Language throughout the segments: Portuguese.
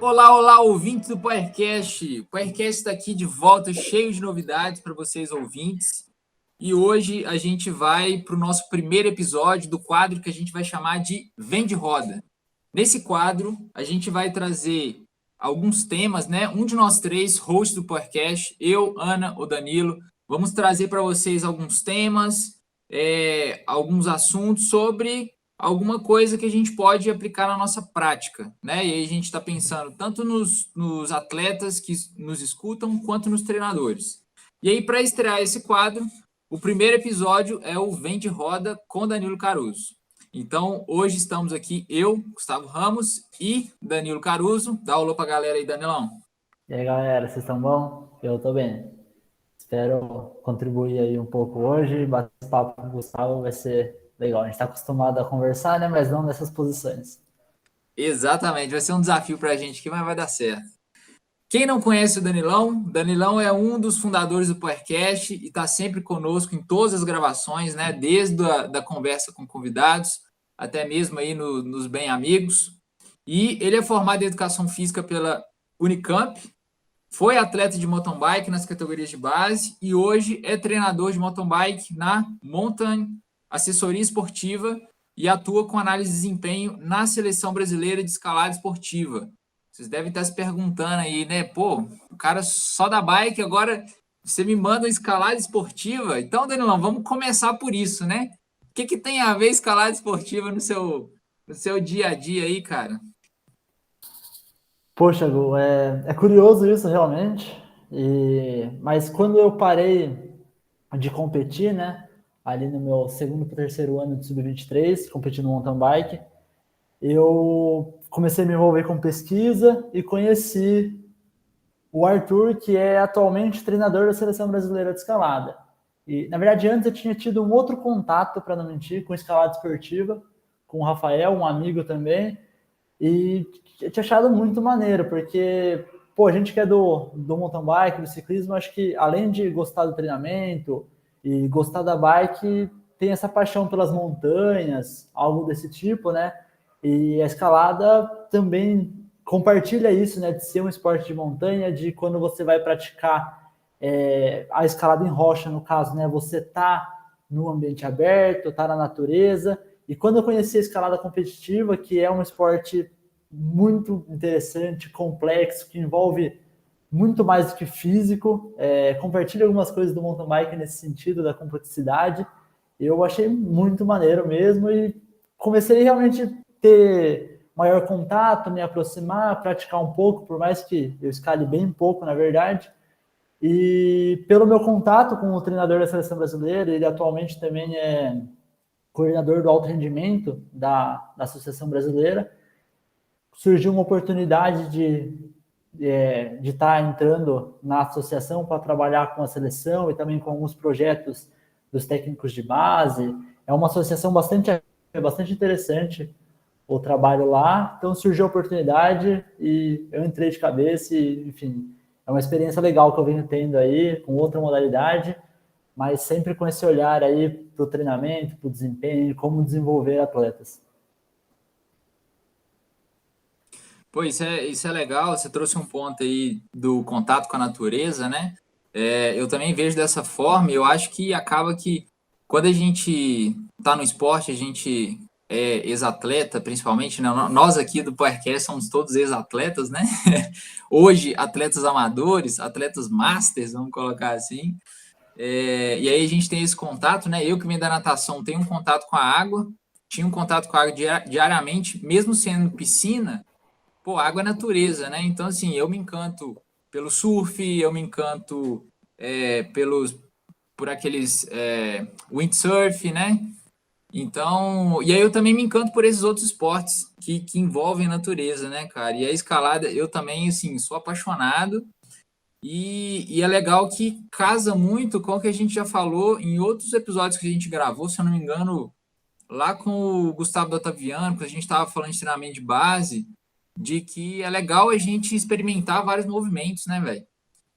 Olá, olá, ouvintes do PowerCast. O PowerCast está aqui de volta, cheio de novidades para vocês, ouvintes. E hoje a gente vai para o nosso primeiro episódio do quadro que a gente vai chamar de Vem de Roda. Nesse quadro, a gente vai trazer alguns temas, né? Um de nós três, hosts do PowerCast, eu, Ana ou Danilo, vamos trazer para vocês alguns temas, alguns assuntos sobre alguma coisa que a gente pode aplicar na nossa prática, né? E aí a gente está pensando tanto nos atletas que nos escutam, quanto nos treinadores. E aí, para estrear esse quadro, o primeiro episódio é o Vem de Roda com Danilo Caruso. Então, hoje estamos aqui, eu, Gustavo Ramos e Danilo Caruso. Dá um alô para a galera aí, Danilão. E aí, galera, vocês estão bom? Eu tô bem. Espero contribuir aí um pouco hoje. Bater papo com o Gustavo vai ser legal. A gente tá acostumado a conversar, né? Mas não nessas posições. Exatamente, vai ser um desafio para a gente aqui, mas vai dar certo. Quem não conhece o Danilão é um dos fundadores do PowerCast e está sempre conosco em todas as gravações, né? Desde da conversa com convidados, até mesmo aí nos Bem Amigos. E ele é formado em Educação Física pela Unicamp, foi atleta de mountain bike nas categorias de base e hoje é treinador de mountain bike na Mountain Assessoria Esportiva e atua com análise de desempenho na Seleção Brasileira de Escalada Esportiva. Vocês devem estar se perguntando aí, né? Pô, o cara só da bike, agora você me manda uma escalada esportiva? Então, Danilão, vamos começar por isso, né? O que tem a ver escalada esportiva no seu dia a dia aí, cara? Poxa, Gu, é curioso isso realmente. Mas quando eu parei de competir, né? Ali no meu segundo para terceiro ano de sub-23, competindo no mountain bike, eu comecei a me envolver com pesquisa e conheci o Arthur, que é atualmente treinador da Seleção Brasileira de Escalada. E, na verdade, antes eu tinha tido um outro contato, para não mentir, com escalada esportiva, com o Rafael, um amigo também, e eu tinha achado muito maneiro, porque, pô, a gente que é do mountain bike, do ciclismo, acho que além de gostar do treinamento e gostar da bike, tem essa paixão pelas montanhas, algo desse tipo, né? E a escalada também compartilha isso, né? De ser um esporte de montanha, de quando você vai praticar a escalada em rocha, no caso, né? Você tá no ambiente aberto, tá na natureza. E quando eu conheci a escalada competitiva, que é um esporte muito interessante, complexo, que envolve muito mais do que físico, compartilha algumas coisas do mountain bike nesse sentido, da complexidade. Eu achei muito maneiro mesmo e comecei realmente a ter maior contato, me aproximar, praticar um pouco, por mais que eu escale bem pouco, na verdade. E pelo meu contato com o treinador da Seleção Brasileira, ele atualmente também é coordenador do alto rendimento da Associação Brasileira, surgiu uma oportunidade de estar entrando na associação para trabalhar com a seleção e também com alguns projetos dos técnicos de base. É uma associação bastante interessante o trabalho lá, então surgiu a oportunidade e eu entrei de cabeça e, enfim, é uma experiência legal que eu venho tendo aí, com outra modalidade, mas sempre com esse olhar aí para o treinamento, para o desempenho, como desenvolver atletas. Pô, isso é legal. Você trouxe um ponto aí do contato com a natureza, né? Eu também vejo dessa forma. Eu acho que acaba que quando a gente está no esporte, a gente é ex-atleta, principalmente, né? Nós aqui do PowerCast somos todos ex-atletas, né? Hoje, atletas amadores, atletas masters, vamos colocar assim. E aí a gente tem esse contato, né? Eu que venho da natação tenho um contato com a água, tinha um contato com a água diariamente, mesmo sendo piscina. Pô, água é natureza, né? Então, assim, eu me encanto pelo surf, eu me encanto por aqueles windsurf, né? Então, e aí eu também me encanto por esses outros esportes que envolvem a natureza, né, cara? E a escalada, eu também, assim, sou apaixonado e é legal que casa muito com o que a gente já falou em outros episódios que a gente gravou, se eu não me engano, lá com o Gustavo Otaviano, que a gente estava falando de treinamento de base, de que é legal a gente experimentar vários movimentos, né, velho?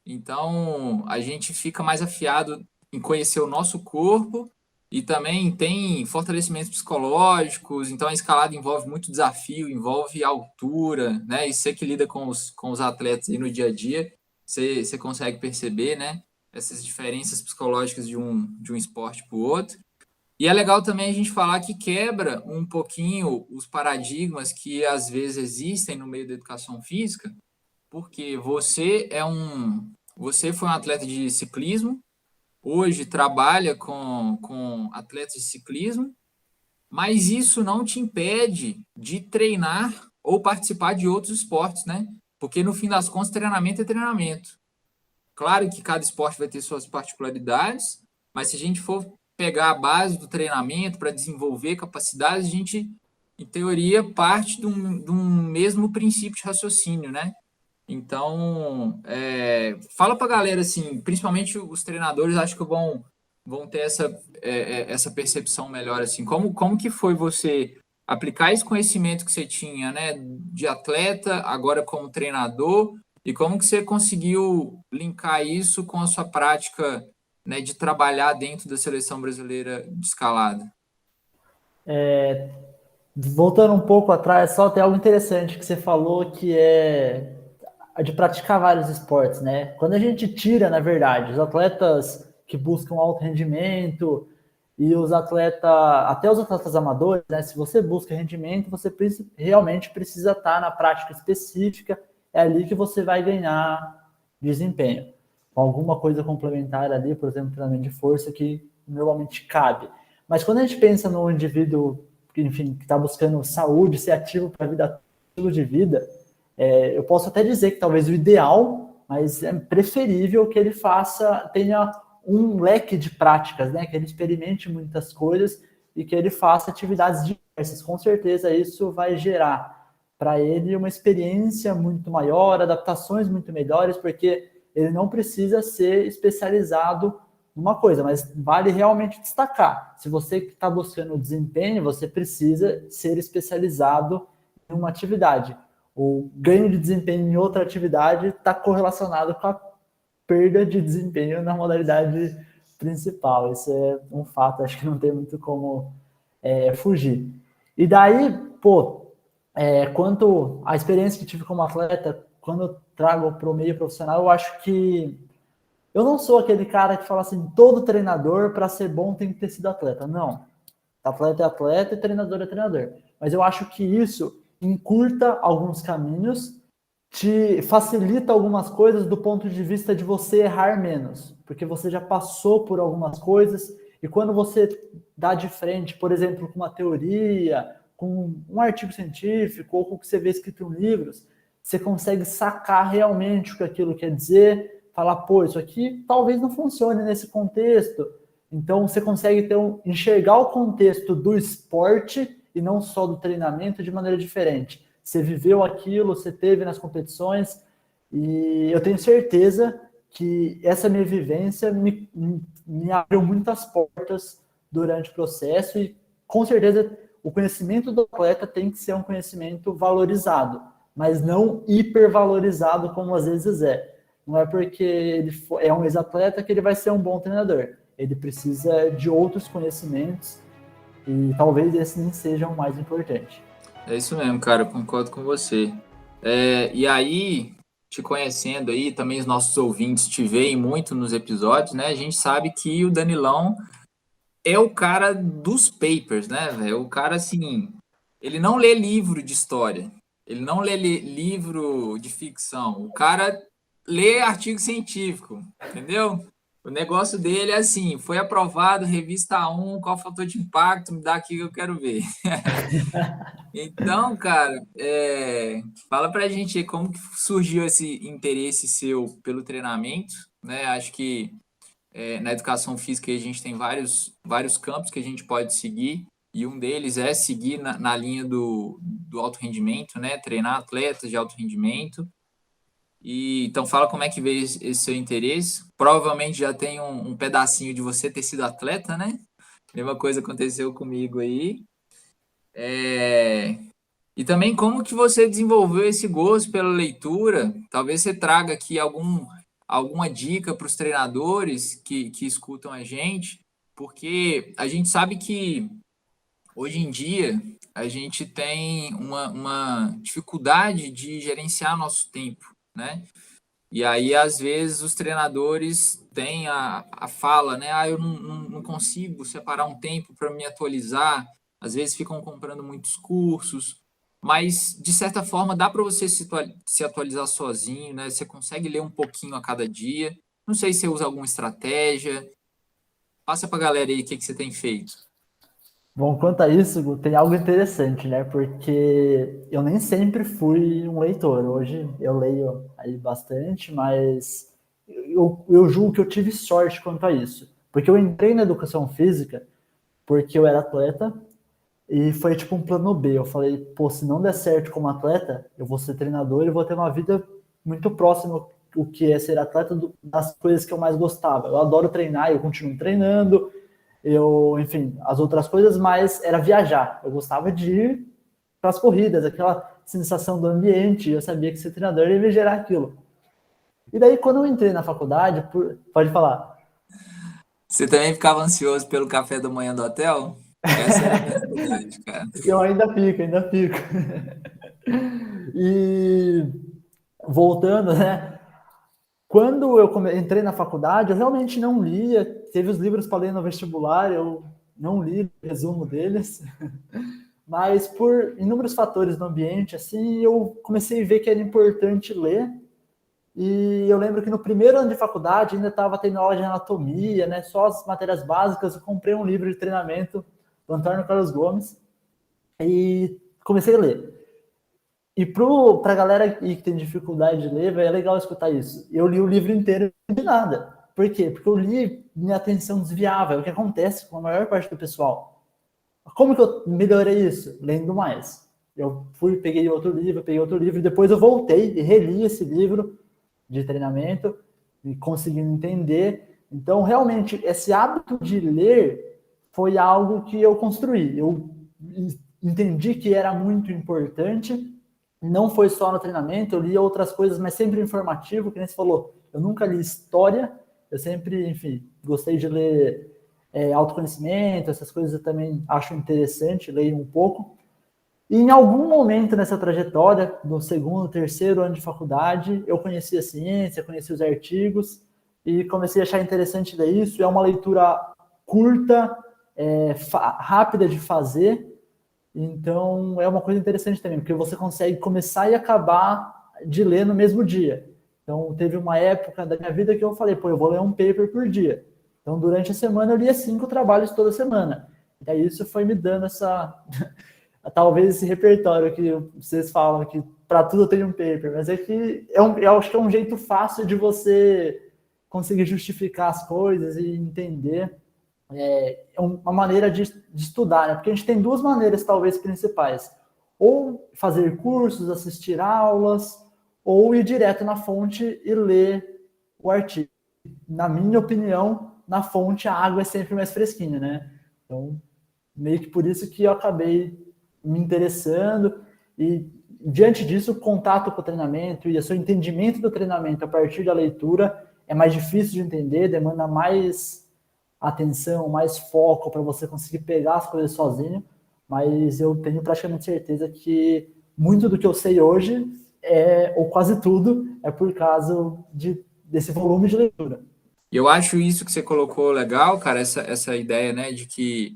Então, a gente fica mais afiado em conhecer o nosso corpo e também tem fortalecimentos psicológicos, então a escalada envolve muito desafio, envolve altura, né? E você que lida com os atletas aí no dia a dia, você consegue perceber, né? Essas diferenças psicológicas de um esporte para o outro. E é legal também a gente falar que quebra um pouquinho os paradigmas que às vezes existem no meio da educação física, porque você foi um atleta de ciclismo, hoje trabalha com atletas de ciclismo, mas isso não te impede de treinar ou participar de outros esportes, né? Porque no fim das contas, treinamento é treinamento. Claro que cada esporte vai ter suas particularidades, mas se a gente for pegar a base do treinamento para desenvolver capacidades, a gente, em teoria, parte de um mesmo princípio de raciocínio, né? Então, fala para a galera, assim, principalmente os treinadores, acho que vão ter essa percepção melhor, assim, como que foi você aplicar esse conhecimento que você tinha, né, de atleta, agora como treinador, e como que você conseguiu linkar isso com a sua prática, né, de trabalhar dentro da seleção brasileira de escalada? Voltando um pouco atrás, só tem algo interessante que você falou, que é a de praticar vários esportes, né? Quando a gente tira, na verdade, os atletas que buscam alto rendimento e os atletas, até os atletas amadores, né? Se você busca rendimento, você realmente precisa estar na prática específica, é ali que você vai ganhar desempenho. Com alguma coisa complementar ali, por exemplo, treinamento de força, que normalmente cabe. Mas quando a gente pensa no indivíduo, enfim, que está buscando saúde, ser ativo para a vida, estilo de vida, eu posso até dizer que talvez o ideal, mas é preferível que ele tenha um leque de práticas, né? Que ele experimente muitas coisas e que ele faça atividades diversas. Com certeza isso vai gerar para ele uma experiência muito maior, adaptações muito melhores, porque ele não precisa ser especializado numa coisa, mas vale realmente destacar. Se você está buscando desempenho, você precisa ser especializado em uma atividade. O ganho de desempenho em outra atividade está correlacionado com a perda de desempenho na modalidade principal. Isso é um fato, acho que não tem muito como fugir. E daí, pô, quanto à experiência que tive como atleta, quando eu trago para o meio profissional, eu acho que eu não sou aquele cara que fala assim, todo treinador, para ser bom, tem que ter sido atleta. Não. Atleta é atleta e treinador é treinador. Mas eu acho que isso encurta alguns caminhos, te facilita algumas coisas do ponto de vista de você errar menos, porque você já passou por algumas coisas e quando você dá de frente, por exemplo, com uma teoria, com um artigo científico ou com o que você vê escrito em livros, você consegue sacar realmente o que aquilo quer dizer, falar, pô, isso aqui talvez não funcione nesse contexto. Então você consegue enxergar o contexto do esporte e não só do treinamento de maneira diferente. Você viveu aquilo, você teve nas competições, e eu tenho certeza que essa minha vivência me abriu muitas portas durante o processo, e com certeza o conhecimento do atleta tem que ser um conhecimento valorizado, mas não hipervalorizado como às vezes é. Não é porque ele é um ex-atleta que ele vai ser um bom treinador. Ele precisa de outros conhecimentos e talvez esse nem seja o mais importante. É isso mesmo, cara, eu concordo com você. E aí, te conhecendo aí, também os nossos ouvintes te veem muito nos episódios, né? A gente sabe que o Danilão é o cara dos papers, né, velho? O cara, assim, ele não lê livro de história, ele não lê livro de ficção, o cara lê artigo científico, entendeu? O negócio dele é assim, foi aprovado, revista 1, qual fator de impacto, me dá aqui que eu quero ver. Então, cara, fala pra gente aí como que surgiu esse interesse seu pelo treinamento, né? Acho que na educação física a gente tem vários campos que a gente pode seguir, e um deles é seguir na linha do alto rendimento, né? Treinar atletas de alto rendimento. E então fala como é que veio esse seu interesse. Provavelmente já tem um pedacinho de você ter sido atleta, né? Mesma coisa aconteceu comigo aí. E também como que você desenvolveu esse gosto pela leitura? Talvez você traga aqui alguma dica para os treinadores que escutam a gente, porque a gente sabe que hoje em dia a gente tem uma dificuldade de gerenciar nosso tempo, né? E aí, às vezes, os treinadores têm a fala, né? Ah, eu não consigo separar um tempo para me atualizar. Às vezes ficam comprando muitos cursos, mas de certa forma dá para você se atualizar sozinho, né? Você consegue ler um pouquinho a cada dia. Não sei se você usa alguma estratégia. Passa para a galera aí o que você tem feito. Bom, quanto a isso, Gu, tem algo interessante, né? Porque eu nem sempre fui um leitor. Hoje eu leio aí bastante, mas eu julgo que eu tive sorte quanto a isso. Porque eu entrei na educação física porque eu era atleta e foi tipo um plano B. Eu falei, pô, se não der certo como atleta, eu vou ser treinador e vou ter uma vida muito próxima o que é ser atleta das coisas que eu mais gostava. Eu adoro treinar, eu continuo treinando, enfim, as outras coisas, mas era viajar. Eu gostava de ir para as corridas, aquela sensação do ambiente, eu sabia que ser treinador ia me gerar aquilo. E daí, quando eu entrei na faculdade, pode falar. Você também ficava ansioso pelo café da manhã do hotel? Essa era a minha ansiedade, cara. Eu ainda fico, ainda fico. E voltando, né? Quando eu entrei na faculdade, eu realmente não lia. Teve os livros para ler no vestibular, eu não li o resumo deles. Mas por inúmeros fatores do ambiente, assim, eu comecei a ver que era importante ler. E eu lembro que no primeiro ano de faculdade ainda estava tendo aula de anatomia, né? Só as matérias básicas. Eu comprei um livro de treinamento do Antônio Carlos Gomes e comecei a ler. E para a galera que tem dificuldade de ler, é legal escutar isso. Eu li o livro inteiro e não entendi nada. Por quê? Porque eu li, minha atenção desviava. É o que acontece com a maior parte do pessoal. Como que eu melhorei isso? Lendo mais. Eu peguei outro livro, e depois eu voltei e reli esse livro de treinamento e conseguindo entender. Então, realmente, esse hábito de ler foi algo que eu construí. Eu entendi que era muito importante. Não foi só no treinamento, eu li outras coisas, mas sempre informativo, que nem você falou. Eu nunca li história, eu sempre, enfim, gostei de ler autoconhecimento, essas coisas eu também acho interessante, leio um pouco. E em algum momento nessa trajetória, no segundo, terceiro ano de faculdade, eu conheci a ciência, conheci os artigos e comecei a achar interessante ler isso. É uma leitura curta, rápida de fazer, então é uma coisa interessante também, porque você consegue começar e acabar de ler no mesmo dia. Então teve uma época da minha vida que eu falei, pô, eu vou ler um paper por dia. Então durante a semana eu lia 5 trabalhos toda semana. E aí isso foi me dando talvez esse repertório que vocês falam que para tudo tem um paper, mas é que eu acho que é um jeito fácil de você conseguir justificar as coisas e entender. É uma maneira de estudar, né? Porque a gente tem duas maneiras talvez principais: ou fazer cursos, assistir aulas, ou ir direto na fonte e ler o artigo. Na minha opinião, na fonte a água é sempre mais fresquinha, né? Então, meio que por isso que eu acabei me interessando e diante disso o contato com o treinamento e o seu entendimento do treinamento a partir da leitura é mais difícil de entender, demanda mais atenção, mais foco para você conseguir pegar as coisas sozinho, mas eu tenho praticamente certeza que muito do que eu sei hoje ou quase tudo, é por causa desse volume de leitura. Eu acho isso que você colocou legal, cara, essa ideia, né, de que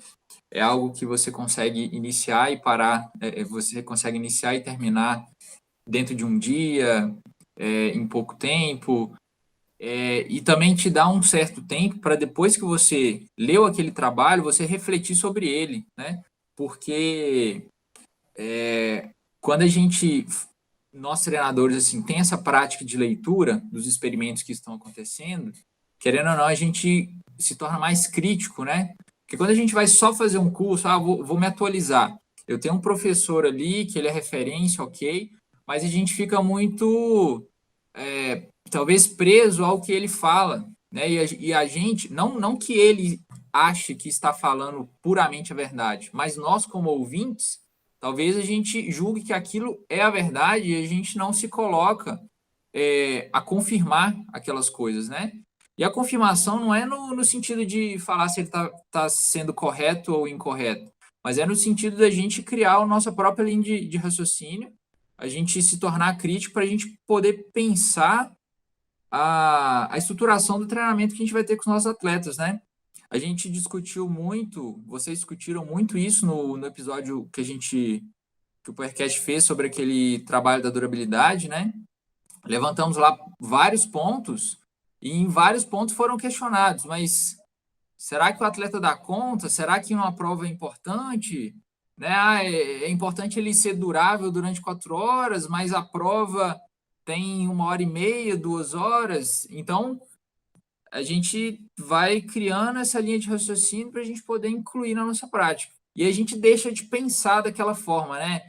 é algo que você consegue iniciar e parar, você consegue iniciar e terminar dentro de um dia, em pouco tempo, e também te dá um certo tempo para depois que você leu aquele trabalho, você refletir sobre ele, né? Porque quando a gente, nós treinadores, assim, tem essa prática de leitura dos experimentos que estão acontecendo, querendo ou não, a gente se torna mais crítico, né? Porque quando a gente vai só fazer um curso, vou me atualizar. Eu tenho um professor ali que ele é referência, ok, mas a gente fica muito, talvez, preso ao que ele fala, né? E a gente, não que ele ache que está falando puramente a verdade, mas nós, como ouvintes, talvez a gente julgue que aquilo é a verdade e a gente não se coloca a confirmar aquelas coisas, né? E a confirmação não é no sentido de falar se ele tá sendo correto ou incorreto, mas é no sentido da gente criar a nossa própria linha de raciocínio, a gente se tornar crítico para a gente poder pensar a estruturação do treinamento que a gente vai ter com os nossos atletas, né? A gente discutiu muito, vocês discutiram muito isso no episódio que o podcast fez sobre aquele trabalho da durabilidade, né? Levantamos lá vários pontos e em vários pontos foram questionados, mas será que o atleta dá conta? Será que uma prova é importante? Né? É importante ele ser durável durante 4 horas, mas a prova tem 1 hora e meia, 2 horas. Então, a gente vai criando essa linha de raciocínio para a gente poder incluir na nossa prática. E a gente deixa de pensar daquela forma, né?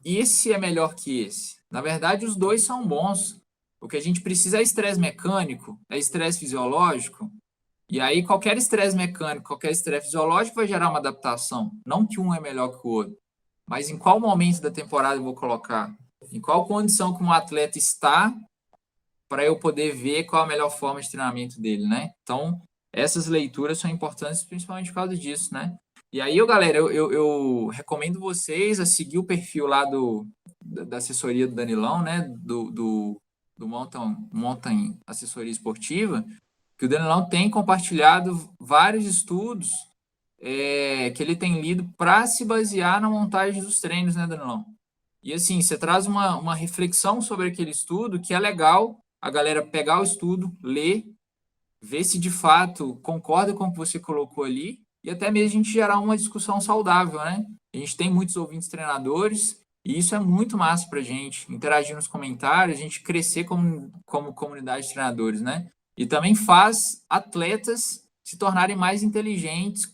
Esse é melhor que esse. Na verdade, os dois são bons. O que a gente precisa é estresse mecânico, é estresse fisiológico. E aí, qualquer estresse mecânico, qualquer estresse fisiológico vai gerar uma adaptação. Não que um é melhor que o outro. Mas em qual momento da temporada eu vou colocar? Em qual condição que um atleta está para eu poder ver qual a melhor forma de treinamento dele, né? Então, essas leituras são importantes principalmente por causa disso, né? E aí, galera, eu recomendo vocês a seguir o perfil lá da assessoria do Danilão, né? Do Mountain Assessoria Esportiva, que o Danilão tem compartilhado vários estudos que ele tem lido para se basear na montagem dos treinos, né, Danilão? E assim, você traz uma reflexão sobre aquele estudo que é legal a galera pegar o estudo, ler, ver se de fato concorda com o que você colocou ali e até mesmo a gente gerar uma discussão saudável, né? A gente tem muitos ouvintes treinadores e isso é muito massa para a gente, interagir nos comentários, a gente crescer como comunidade de treinadores, né? E também faz atletas se tornarem mais inteligentes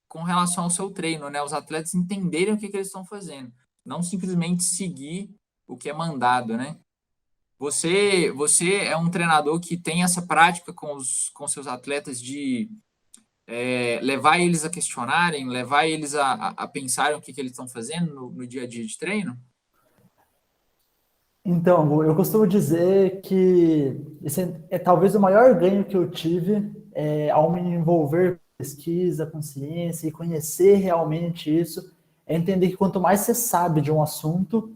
com relação ao seu treino, né? Os atletas entenderem o que eles estão fazendo, não simplesmente seguir o que é mandado, né? Você é um treinador que tem essa prática com seus atletas de levar eles a questionarem, levar eles a pensarem o que eles estão fazendo no dia a dia de treino? Então, eu costumo dizer que esse é talvez o maior ganho que eu tive ao me envolver com pesquisa, com ciência e conhecer realmente isso, é entender que quanto mais você sabe de um assunto,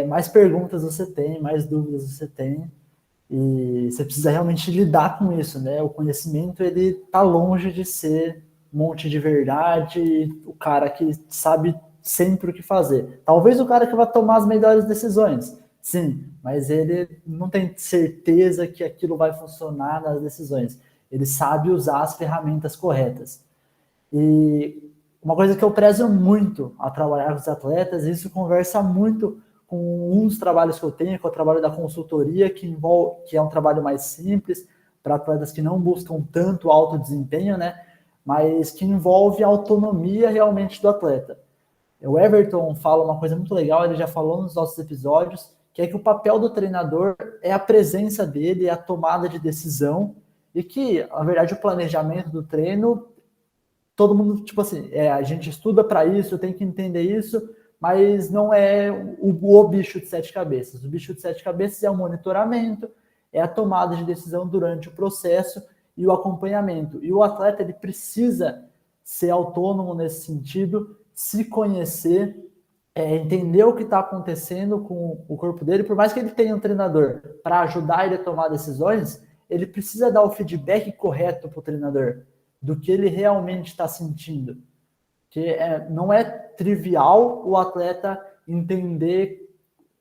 mais perguntas você tem, mais dúvidas você tem, e você precisa realmente lidar com isso, né? O conhecimento, ele tá longe de ser um monte de verdade, o cara que sabe sempre o que fazer. Talvez o cara que vai tomar as melhores decisões, sim, mas ele não tem certeza que aquilo vai funcionar nas decisões. Ele sabe usar as ferramentas corretas. E uma coisa que eu prezo muito a trabalhar com os atletas, e isso conversa muito com um dos trabalhos que eu tenho, que é o trabalho da consultoria, que é um trabalho mais simples, para atletas que não buscam tanto alto desempenho, né? Mas que envolve a autonomia realmente do atleta. O Everton fala uma coisa muito legal, ele já falou nos nossos episódios, que é que o papel do treinador é a presença dele, é a tomada de decisão, e que, na verdade, o planejamento do treino todo mundo, tipo assim, a gente estuda para isso, tem que entender isso, mas não é o bicho de 7 cabeças. O bicho de 7 cabeças é o monitoramento, é a tomada de decisão durante o processo e o acompanhamento. E o atleta, ele precisa ser autônomo nesse sentido, se conhecer, entender o que está acontecendo com o corpo dele, por mais que ele tenha um treinador para ajudar ele a tomar decisões, ele precisa dar o feedback correto para o treinador do que ele realmente está sentindo. Que não é trivial o atleta entender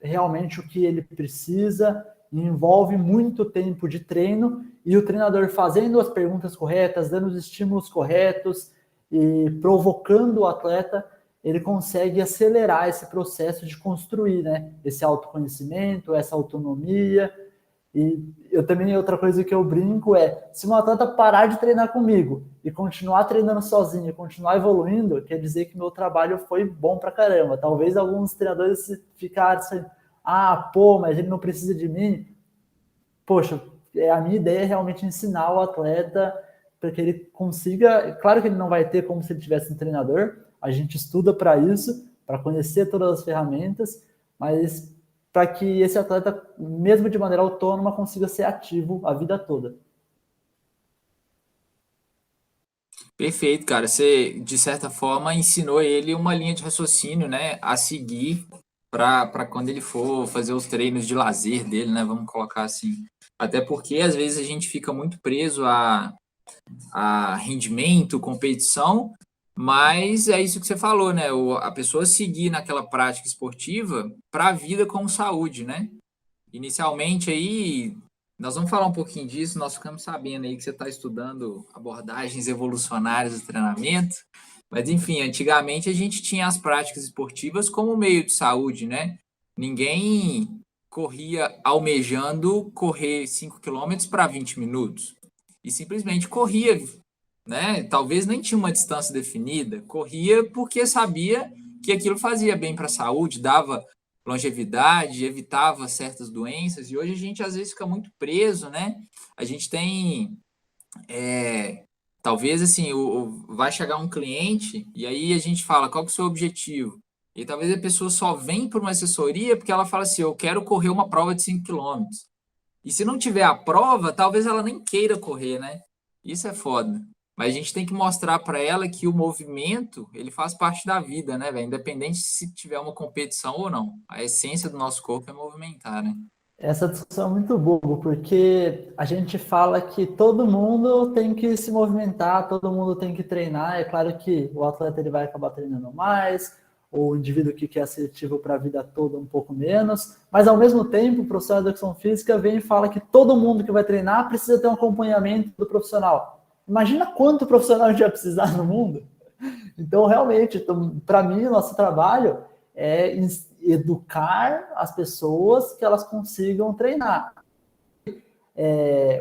realmente o que ele precisa, envolve muito tempo de treino e o treinador fazendo as perguntas corretas, dando os estímulos corretos e provocando o atleta, ele consegue acelerar esse processo de construir, né, esse autoconhecimento, essa autonomia. E eu também, outra coisa que eu brinco é, se um atleta parar de treinar comigo e continuar treinando sozinho, continuar evoluindo, quer dizer que meu trabalho foi bom pra caramba. Talvez alguns treinadores ficassem, pô, mas ele não precisa de mim. Poxa, a minha ideia é realmente ensinar o atleta para que ele consiga, claro que ele não vai ter como se ele tivesse um treinador, a gente estuda para isso, para conhecer todas as ferramentas, mas para que esse atleta, mesmo de maneira autônoma, consiga ser ativo a vida toda. Perfeito, cara. Você, de certa forma, ensinou ele uma linha de raciocínio, né, a seguir para quando ele for fazer os treinos de lazer dele, né? Vamos colocar assim. Até porque às vezes a gente fica muito preso a rendimento, competição, mas é isso que você falou, né? A pessoa seguir naquela prática esportiva para a vida com saúde, né? Inicialmente aí, nós vamos falar um pouquinho disso, nós ficamos sabendo aí que você está estudando abordagens evolucionárias do treinamento, mas enfim, antigamente a gente tinha as práticas esportivas como meio de saúde, né? Ninguém corria almejando correr 5 quilômetros para 20 minutos, e simplesmente corria, né? Talvez nem tinha uma distância definida, corria porque sabia que aquilo fazia bem para a saúde, dava longevidade, evitava certas doenças, e hoje a gente às vezes fica muito preso, né? A gente tem, talvez assim, vai chegar um cliente e aí a gente fala, qual que é o seu objetivo? E talvez a pessoa só vem por uma assessoria porque ela fala assim, eu quero correr uma prova de 5 quilômetros. E se não tiver a prova, talvez ela nem queira correr, né? Isso é foda. Mas a gente tem que mostrar para ela que o movimento, ele faz parte da vida, né, velho? Independente se tiver uma competição ou não. A essência do nosso corpo é movimentar, né? Essa discussão é muito boa, porque a gente fala que todo mundo tem que se movimentar, todo mundo tem que treinar. É claro que o atleta ele vai acabar treinando mais, o indivíduo que quer ser ativo para a vida toda um pouco menos, mas ao mesmo tempo o profissional de educação física vem e fala que todo mundo que vai treinar precisa ter um acompanhamento do profissional. Imagina quanto profissional a gente vai precisar no mundo. Então, realmente, para mim, o nosso trabalho é educar as pessoas que elas consigam treinar.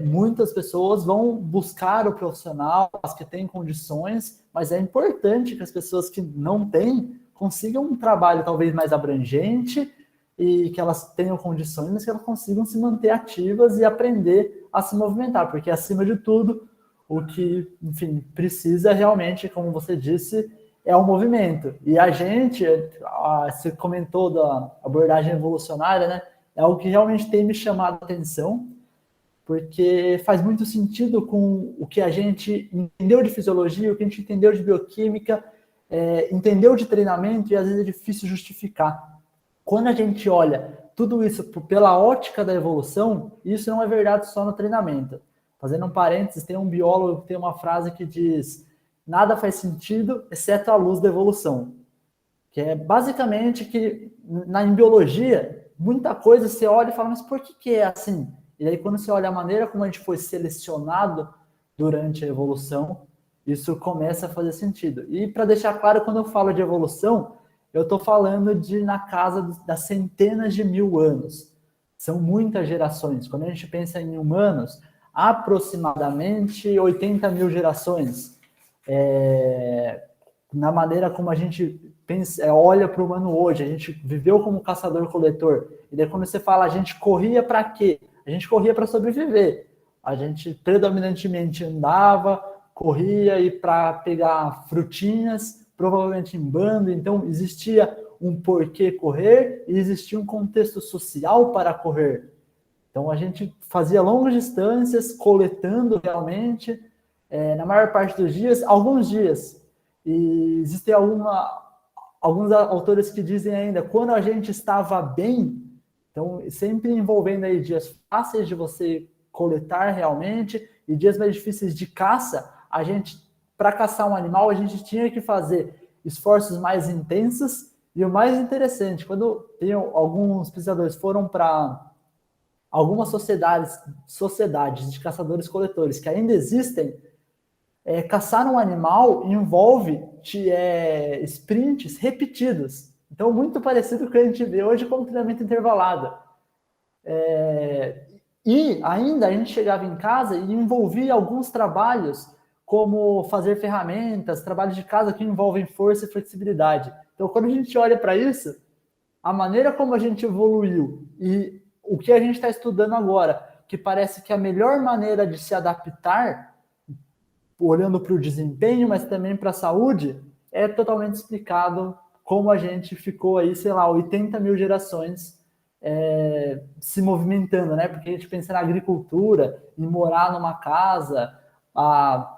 Muitas pessoas vão buscar o profissional, as que têm condições, mas é importante que as pessoas que não têm consigam um trabalho talvez mais abrangente e que elas tenham condições, mas que elas consigam se manter ativas e aprender a se movimentar, porque acima de tudo, o que, enfim, precisa realmente, como você disse, é o movimento. E a gente, você comentou da abordagem evolucionária, né? É algo que realmente tem me chamado a atenção, porque faz muito sentido com o que a gente entendeu de fisiologia, o que a gente entendeu de bioquímica, entendeu de treinamento, e às vezes é difícil justificar. Quando a gente olha tudo isso pela ótica da evolução, isso não é verdade só no treinamento. Fazendo um parênteses, tem um biólogo que tem uma frase que diz: nada faz sentido exceto a luz da evolução. Que é basicamente que em biologia, muita coisa você olha e fala, mas por que é assim? E aí quando você olha a maneira como a gente foi selecionado durante a evolução, isso começa a fazer sentido. E para deixar claro, quando eu falo de evolução, eu estou falando de na casa das centenas de mil anos. São muitas gerações. Quando a gente pensa em humanos, aproximadamente 80 mil gerações. Na maneira como a gente pensa, olha para o humano hoje, a gente viveu como caçador-coletor, e daí quando você fala, a gente corria para quê? A gente corria para sobreviver. A gente predominantemente andava, corria e para pegar frutinhas, provavelmente em bando, então existia um porquê correr e existia um contexto social para correr. Então a gente fazia longas distâncias, coletando realmente, na maior parte dos dias, alguns dias. E existem alguns autores que dizem ainda, quando a gente estava bem, então sempre envolvendo aí dias fáceis de você coletar realmente e dias mais difíceis de caça, a gente, para caçar um animal, a gente tinha que fazer esforços mais intensos. E o mais interessante, quando tem alguns pesquisadores foram para algumas sociedades de caçadores-coletores que ainda existem, caçar um animal envolve sprints repetidos. Então, muito parecido com o que a gente vê hoje como treinamento intervalado. E ainda a gente chegava em casa e envolvia alguns trabalhos, como fazer ferramentas, trabalhos de casa que envolvem força e flexibilidade. Então, quando a gente olha para isso, a maneira como a gente evoluiu e o que a gente está estudando agora, que parece que a melhor maneira de se adaptar, olhando para o desempenho, mas também para a saúde, é totalmente explicado como a gente ficou aí, sei lá, 80 mil gerações se movimentando, né? Porque a gente pensa na agricultura, em morar numa casa há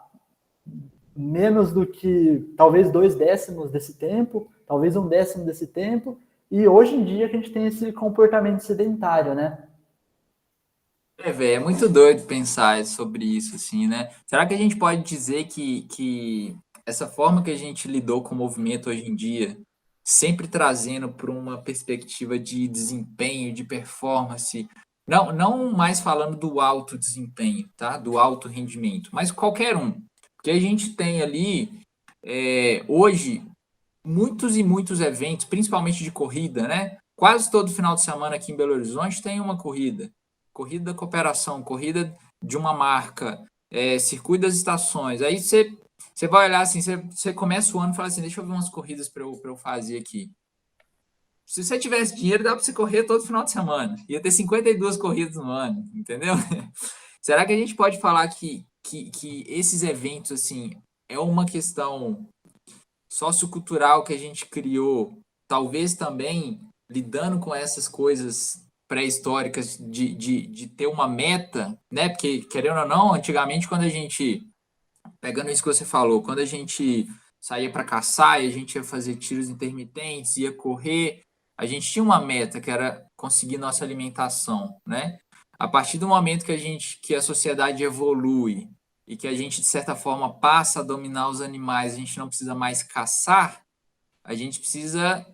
menos do que talvez 2/10 desse tempo, talvez 1/10 desse tempo, e hoje em dia que a gente tem esse comportamento sedentário, né? Velho, é muito doido pensar sobre isso, assim, né? Será que a gente pode dizer que essa forma que a gente lidou com o movimento hoje em dia, sempre trazendo para uma perspectiva de desempenho, de performance, não mais falando do alto desempenho, tá? Do alto rendimento, mas qualquer um. Porque a gente tem ali, hoje, muitos e muitos eventos, principalmente de corrida, né? Quase todo final de semana aqui em Belo Horizonte tem uma corrida. Corrida da cooperação, corrida de uma marca, circuito das estações. Aí você vai olhar assim, você começa o ano e fala assim, deixa eu ver umas corridas para eu fazer aqui. Se você tivesse dinheiro, dá para você correr todo final de semana. Ia ter 52 corridas no ano, entendeu? Será que a gente pode falar que esses eventos, assim, é uma questão sociocultural que a gente criou, talvez também lidando com essas coisas pré-históricas de ter uma meta, né? Porque, querendo ou não, antigamente, quando a gente, pegando isso que você falou, quando a gente saía para caçar e a gente ia fazer tiros intermitentes, ia correr, a gente tinha uma meta que era conseguir nossa alimentação, né? A partir do momento que a sociedade evolui e que a gente, de certa forma, passa a dominar os animais, a gente não precisa mais caçar, a gente precisa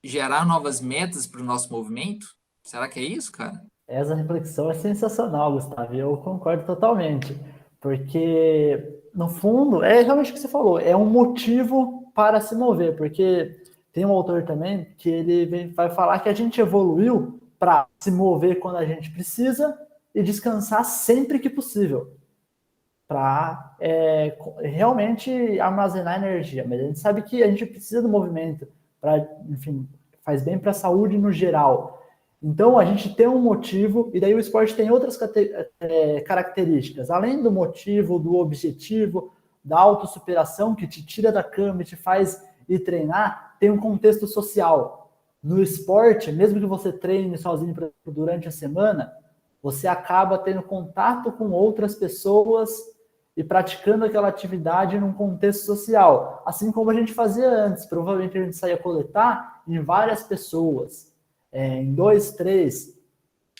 gerar novas metas para o nosso movimento? Será que é isso, cara? Essa reflexão é sensacional, Gustavo, e eu concordo totalmente, porque, no fundo, é realmente o que você falou, é um motivo para se mover, porque tem um autor também que vai falar que a gente evoluiu para se mover quando a gente precisa e descansar sempre que possível, para realmente armazenar energia, mas a gente sabe que a gente precisa do movimento, para, enfim, faz bem para a saúde no geral. Então, a gente tem um motivo, e daí o esporte tem outras características. Além do motivo, do objetivo, da autossuperação, que te tira da cama e te faz ir treinar, tem um contexto social. No esporte, mesmo que você treine sozinho durante a semana, você acaba tendo contato com outras pessoas e praticando aquela atividade num contexto social. Assim como a gente fazia antes. Provavelmente a gente saía coletar em várias pessoas, em dois, três.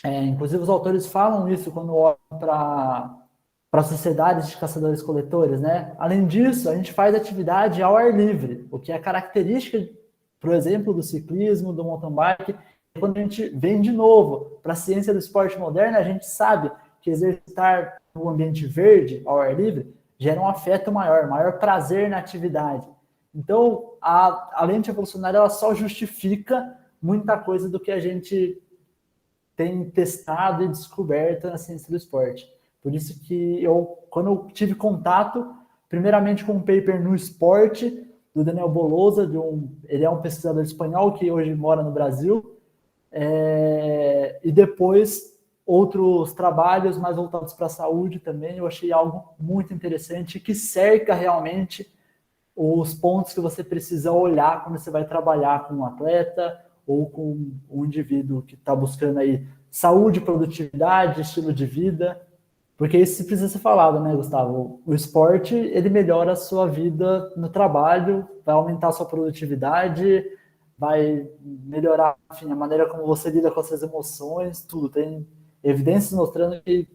Inclusive os autores falam isso quando olham para sociedades de caçadores-coletores, né? Além disso, a gente faz atividade ao ar livre, o que é característica, por exemplo, do ciclismo, do mountain bike. Quando a gente vem de novo para a ciência do esporte moderno, a gente sabe que exercitar no ambiente verde, ao ar livre, gera um afeto maior prazer na atividade. Então, a lente evolucionária ela só justifica muita coisa do que a gente tem testado e descoberto na ciência do esporte. Por isso que quando eu tive contato, primeiramente com um paper no esporte, do Daniel Bolosa, ele é um pesquisador espanhol que hoje mora no Brasil, e depois outros trabalhos mais voltados para a saúde também, eu achei algo muito interessante que cerca realmente os pontos que você precisa olhar quando você vai trabalhar com um atleta ou com um indivíduo que está buscando aí saúde, produtividade, estilo de vida, porque isso precisa ser falado, né, Gustavo? O esporte, ele melhora a sua vida no trabalho, vai aumentar a sua produtividade, vai melhorar, enfim, a maneira como você lida com as suas emoções, tudo. Tem evidências mostrando que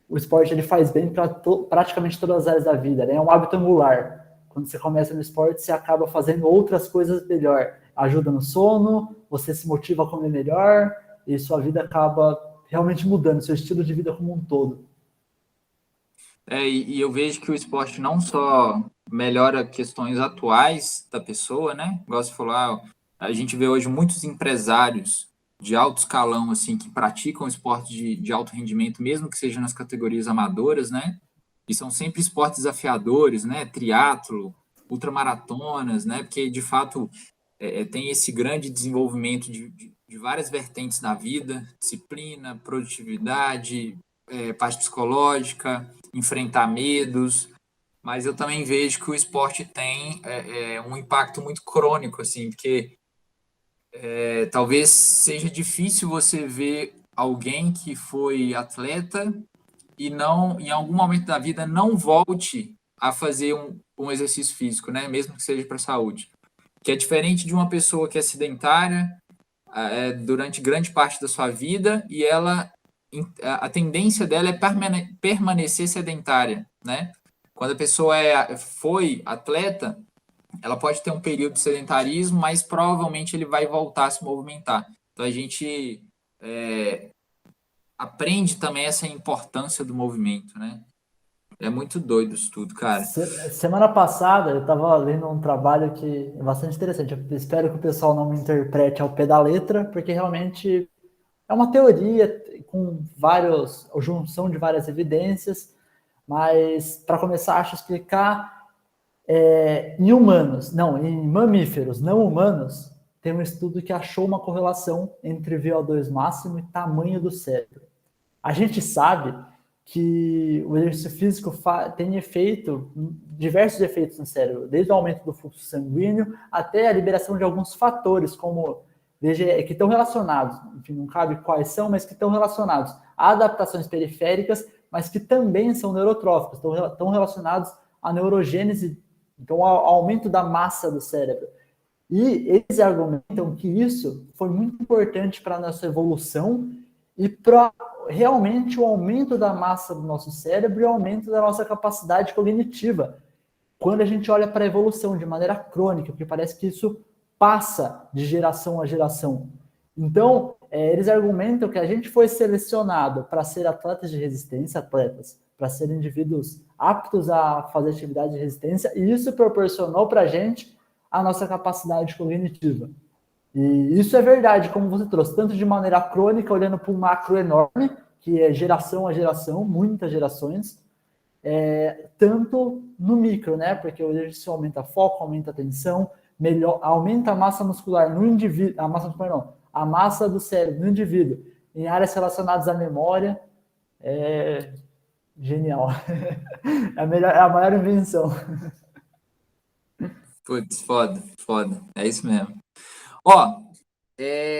o esporte ele faz bem para praticamente todas as áreas da vida, né? É um hábito angular. Quando você começa no esporte, você acaba fazendo outras coisas melhor. Ajuda no sono, você se motiva a comer melhor e sua vida acaba realmente mudando, seu estilo de vida como um todo. E eu vejo que o esporte não só melhora questões atuais da pessoa, né? Igual você falou, a gente vê hoje muitos empresários de alto escalão, assim, que praticam esporte de alto rendimento, mesmo que seja nas categorias amadoras, né? E são sempre esportes desafiadores, né? Triatlo, ultramaratonas, né? Porque, de fato, tem esse grande desenvolvimento de várias vertentes da vida, disciplina, produtividade, parte psicológica, enfrentar medos, mas eu também vejo que o esporte tem um impacto muito crônico, assim, porque talvez seja difícil você ver alguém que foi atleta e não, em algum momento da vida, não volte a fazer um exercício físico, né? Mesmo que seja para a saúde. Que é diferente de uma pessoa que é sedentária durante grande parte da sua vida e a tendência dela é permanecer sedentária, né? Quando a pessoa foi atleta, ela pode ter um período de sedentarismo, mas provavelmente ele vai voltar a se movimentar. Então a gente aprende também essa importância do movimento, né? É muito doido isso tudo, cara. Semana passada eu estava lendo um trabalho que é bastante interessante. Eu espero que o pessoal não me interprete ao pé da letra, porque realmente é uma teoria com a junção de várias evidências, mas para começar, acho explicar, em mamíferos não humanos, tem um estudo que achou uma correlação entre VO2 máximo e tamanho do cérebro. A gente sabe que o exercício físico tem diversos efeitos no cérebro, desde o aumento do fluxo sanguíneo até a liberação de alguns fatores, como que estão relacionados, enfim, não cabe quais são, mas que estão relacionados a adaptações periféricas, mas que também são neurotróficos, estão relacionados à neurogênese, então ao aumento da massa do cérebro. E eles argumentam que isso foi muito importante para a nossa evolução e para realmente o aumento da massa do nosso cérebro e o aumento da nossa capacidade cognitiva. Quando a gente olha para a evolução de maneira crônica, porque parece que isso passa de geração a geração. Então, eles argumentam que a gente foi selecionado para ser atletas de resistência, para ser indivíduos aptos a fazer atividade de resistência, e isso proporcionou para a gente a nossa capacidade cognitiva. E isso é verdade, como você trouxe, tanto de maneira crônica, olhando para um macro enorme, que é geração a geração, muitas gerações, tanto no micro, né? Porque o exercício aumenta foco, aumenta a atenção, aumenta a massa muscular no indivíduo, a massa do cérebro no indivíduo, em áreas relacionadas à memória, genial. É a maior invenção. Putz, foda. É isso mesmo. Ó,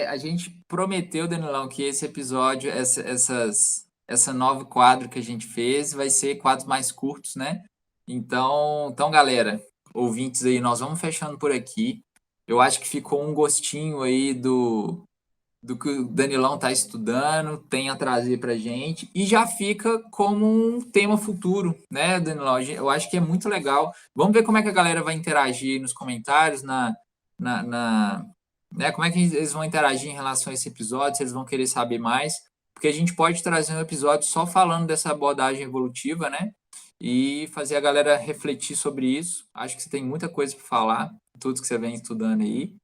a gente prometeu, Danilão, que esse episódio, essa nova quadro que a gente fez, vai ser quadros mais curtos, né? Então, galera, ouvintes aí, nós vamos fechando por aqui. Eu acho que ficou um gostinho aí do que o Danilão está estudando, tem a trazer para a gente, e já fica como um tema futuro, né, Danilão? Eu acho que é muito legal. Vamos ver como é que a galera vai interagir nos comentários, né, como é que eles vão interagir em relação a esse episódio, se eles vão querer saber mais, porque a gente pode trazer um episódio só falando dessa abordagem evolutiva, né, e fazer a galera refletir sobre isso. Acho que você tem muita coisa para falar, tudo que você vem estudando aí.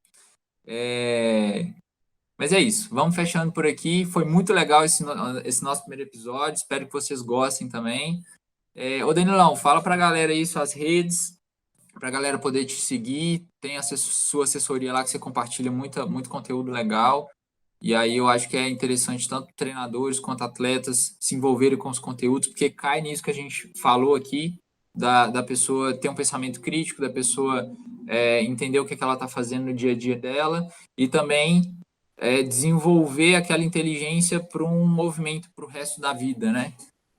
Mas é isso, vamos fechando por aqui. Foi muito legal esse nosso primeiro episódio, espero que vocês gostem também. Ô Danilão, fala para a galera aí suas redes, para a galera poder te seguir. Tem a sua assessoria lá que você compartilha muito conteúdo legal. E aí eu acho que é interessante tanto treinadores quanto atletas se envolverem com os conteúdos, porque cai nisso que a gente falou aqui, da pessoa ter um pensamento crítico, da pessoa entender o que ela está fazendo no dia a dia dela e também desenvolver aquela inteligência para um movimento para o resto da vida, né?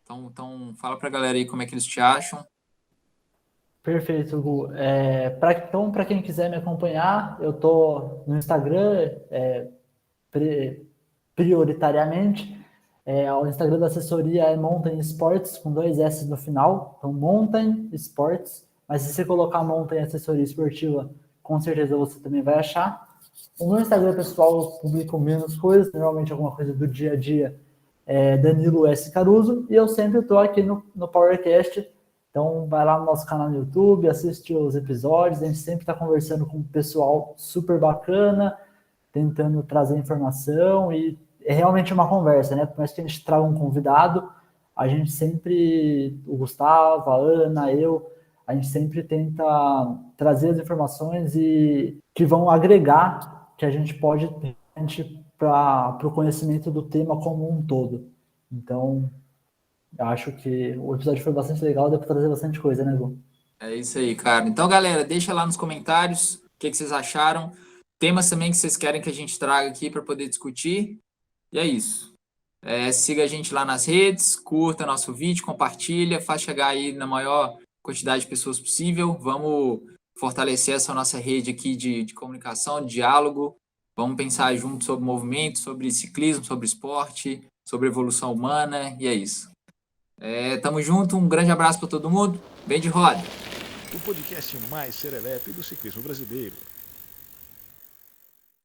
Então fala para a galera aí como é que eles te acham. Perfeito, Gu. Então, para quem quiser me acompanhar, eu estou no Instagram, prioritariamente. O Instagram da assessoria é Mountain Sports, com 2 S no final. Então, Mountain Sports. Mas se você colocar Mountain Assessoria Esportiva, com certeza você também vai achar. O meu Instagram pessoal eu publico menos coisas, normalmente alguma coisa do dia a dia, Danilo S. Caruso, e eu sempre estou aqui no PowerCast. Então, vai lá no nosso canal no YouTube, assiste os episódios, a gente sempre está conversando com o pessoal super bacana, tentando trazer informação, e é realmente uma conversa, né? Por mais que a gente traga um convidado, a gente sempre, o Gustavo, a Ana, a gente sempre tenta trazer as informações e que vão agregar, que a gente pode para o conhecimento do tema como um todo. Então, eu acho que o episódio foi bastante legal, deu para trazer bastante coisa, né, Gu? É isso aí, cara. Então, galera, deixa lá nos comentários o que vocês acharam. Temas também que vocês querem que a gente traga aqui para poder discutir. E é isso. Siga a gente lá nas redes, curta nosso vídeo, compartilha, faz chegar aí na maior quantidade de pessoas possível. Vamos fortalecer essa nossa rede aqui de comunicação, de diálogo. Vamos pensar junto sobre movimento, sobre ciclismo, sobre esporte, sobre evolução humana, e é isso. Tamo junto, um grande abraço para todo mundo. Vem de roda! O podcast mais serelepe do ciclismo brasileiro.